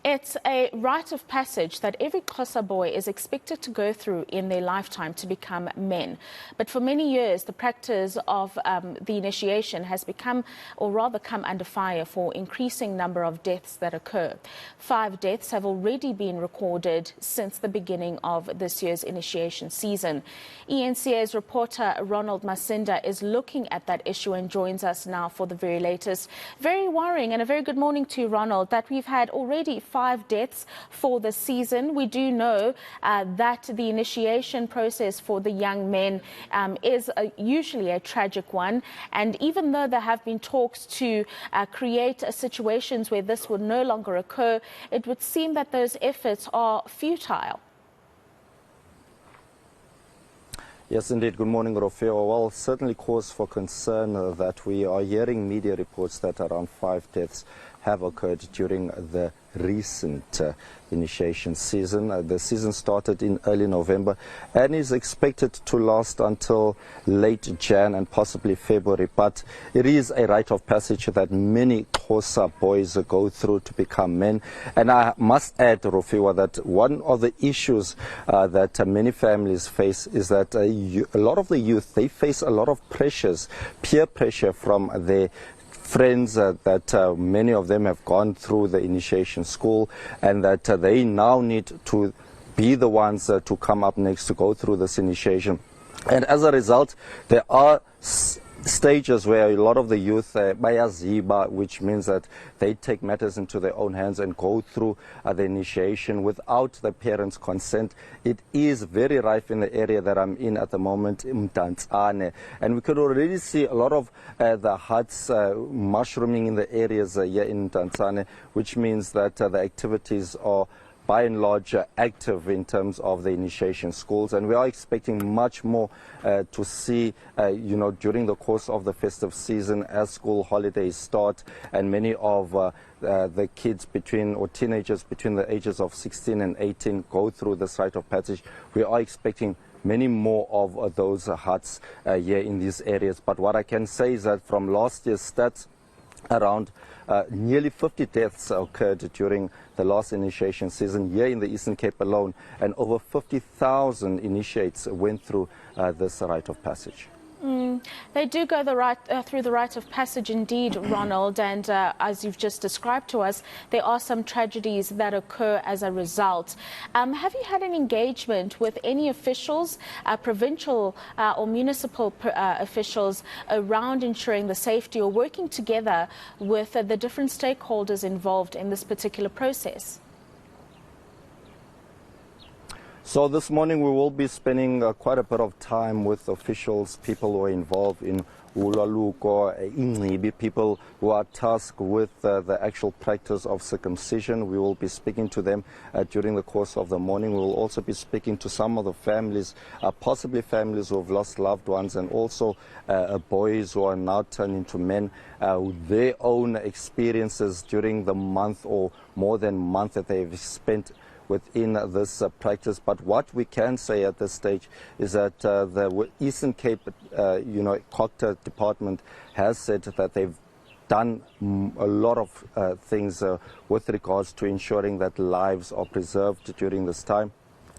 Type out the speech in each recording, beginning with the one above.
It's a rite of passage that every Xhosa boy is expected to go through in their lifetime to become men. But for many years, the practice of the initiation has become, or rather come under fire for increasing number of deaths that occur. 5 deaths have already been recorded since the beginning of this year's initiation season. eNCA's reporter Ronald Masinda is looking at that issue and joins us now for the very latest. Very worrying, and a very good morning to you, Ronald, that we've had already 5 deaths for the season. We do know that the initiation process for the young men is usually a tragic one. And even though there have been talks to create situations where this would no longer occur, it would seem that those efforts are futile. Yes, indeed. Good morning, Rofeo. Well, certainly cause for concern that we are hearing media reports that around 5 deaths have occurred during the recent initiation season. The season started in early November and is expected to last until late Jan and possibly February. But it is a rite of passage that many Xhosa boys go through to become men. And I must add, Rofewa, that one of the issues that many families face is that a lot of the youth, they face a lot of pressures, peer pressure from their friends that many of them have gone through the initiation school, and that they now need to be the ones to come up next to go through this initiation. And as a result, there are stages where a lot of the youth bayaziba, which means that they take matters into their own hands and go through the initiation without the parents' consent. It is very rife in the area that I'm in at the moment, Mdantsane, and we could already see a lot of the huts mushrooming in the areas here in Mdantsane, which means that the activities are by and large active in terms of the initiation schools, and we are expecting much more to see during the course of the festive season as school holidays start, and many of the kids teenagers between the ages of 16 and 18 go through this rite of passage. We are expecting many more of those huts here in these areas. But what I can say is that from last year's stats, around nearly 50 deaths occurred during the last initiation season here in the Eastern Cape alone, and over 50,000 initiates went through this rite of passage. They do go through the rite of passage indeed, Ronald, and as you've just described to us, there are some tragedies that occur as a result. Have you had an engagement with any officials, provincial or municipal officials, around ensuring the safety or working together with the different stakeholders involved in this particular process? So this morning we will be spending quite a bit of time with officials, people who are involved in Ulwaluko, people who are tasked with the actual practice of circumcision. We will be speaking to them during the course of the morning. We will also be speaking to some of the families, possibly families who have lost loved ones, and also boys who are now turned into men, their own experiences during the month or more than a month that they've spent within this practice. But what we can say at this stage is that the Eastern Cape COCTA department has said that they've done a lot of things with regards to ensuring that lives are preserved during this time.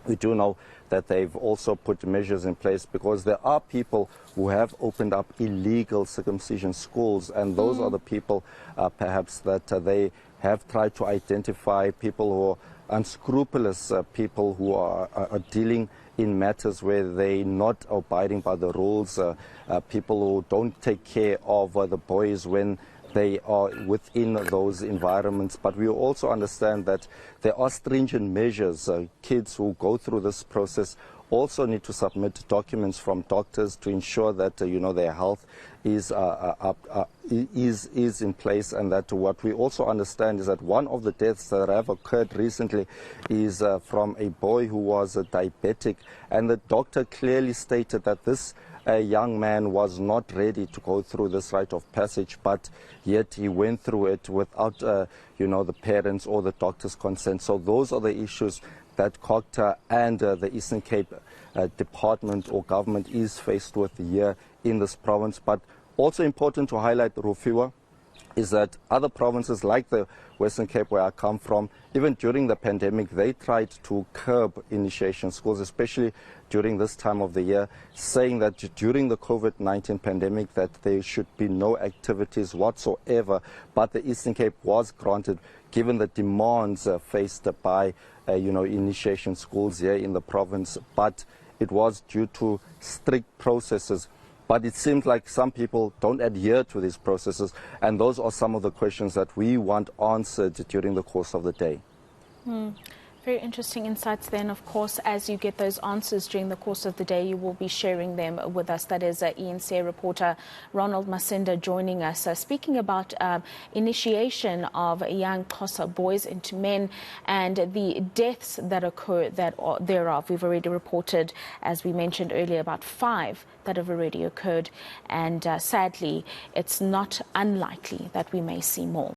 We do know that they've also put measures in place because there are people who have opened up illegal circumcision schools, and those are the people perhaps that they have tried to identify, people who are unscrupulous, people who are dealing in matters where they're not abiding by the rules, people who don't take care of the boys when they are within those environments. But we also understand that there are stringent measures. Kids who go through this process also need to submit documents from doctors to ensure that their health is in place, and that what we also understand is that one of the deaths that have occurred recently is from a boy who was diabetic, and the doctor clearly stated that this young man was not ready to go through this rite of passage, but yet he went through it without the parents or the doctor's consent. So those are the issues that COCTA and the Eastern Cape department or government is faced with here in this province. But also important to highlight, Rufiwa, is that other provinces like the Western Cape, where I come from, even during the pandemic, they tried to curb initiation schools, especially during this time of the year, saying that during the COVID-19 pandemic that there should be no activities whatsoever. But the Eastern Cape was granted, given the demands faced by initiation schools here in the province. But it was due to strict processes. But it seems like some people don't adhere to these processes, and those are some of the questions that we want answered during the course of the day. Very interesting insights then. Of course, as you get those answers during the course of the day, you will be sharing them with us. That is eNCA reporter Ronald Masinda joining us, speaking about initiation of young Xhosa boys into men and the deaths that occur thereof. We've already reported, as we mentioned earlier, about 5 that have already occurred. And sadly, it's not unlikely that we may see more.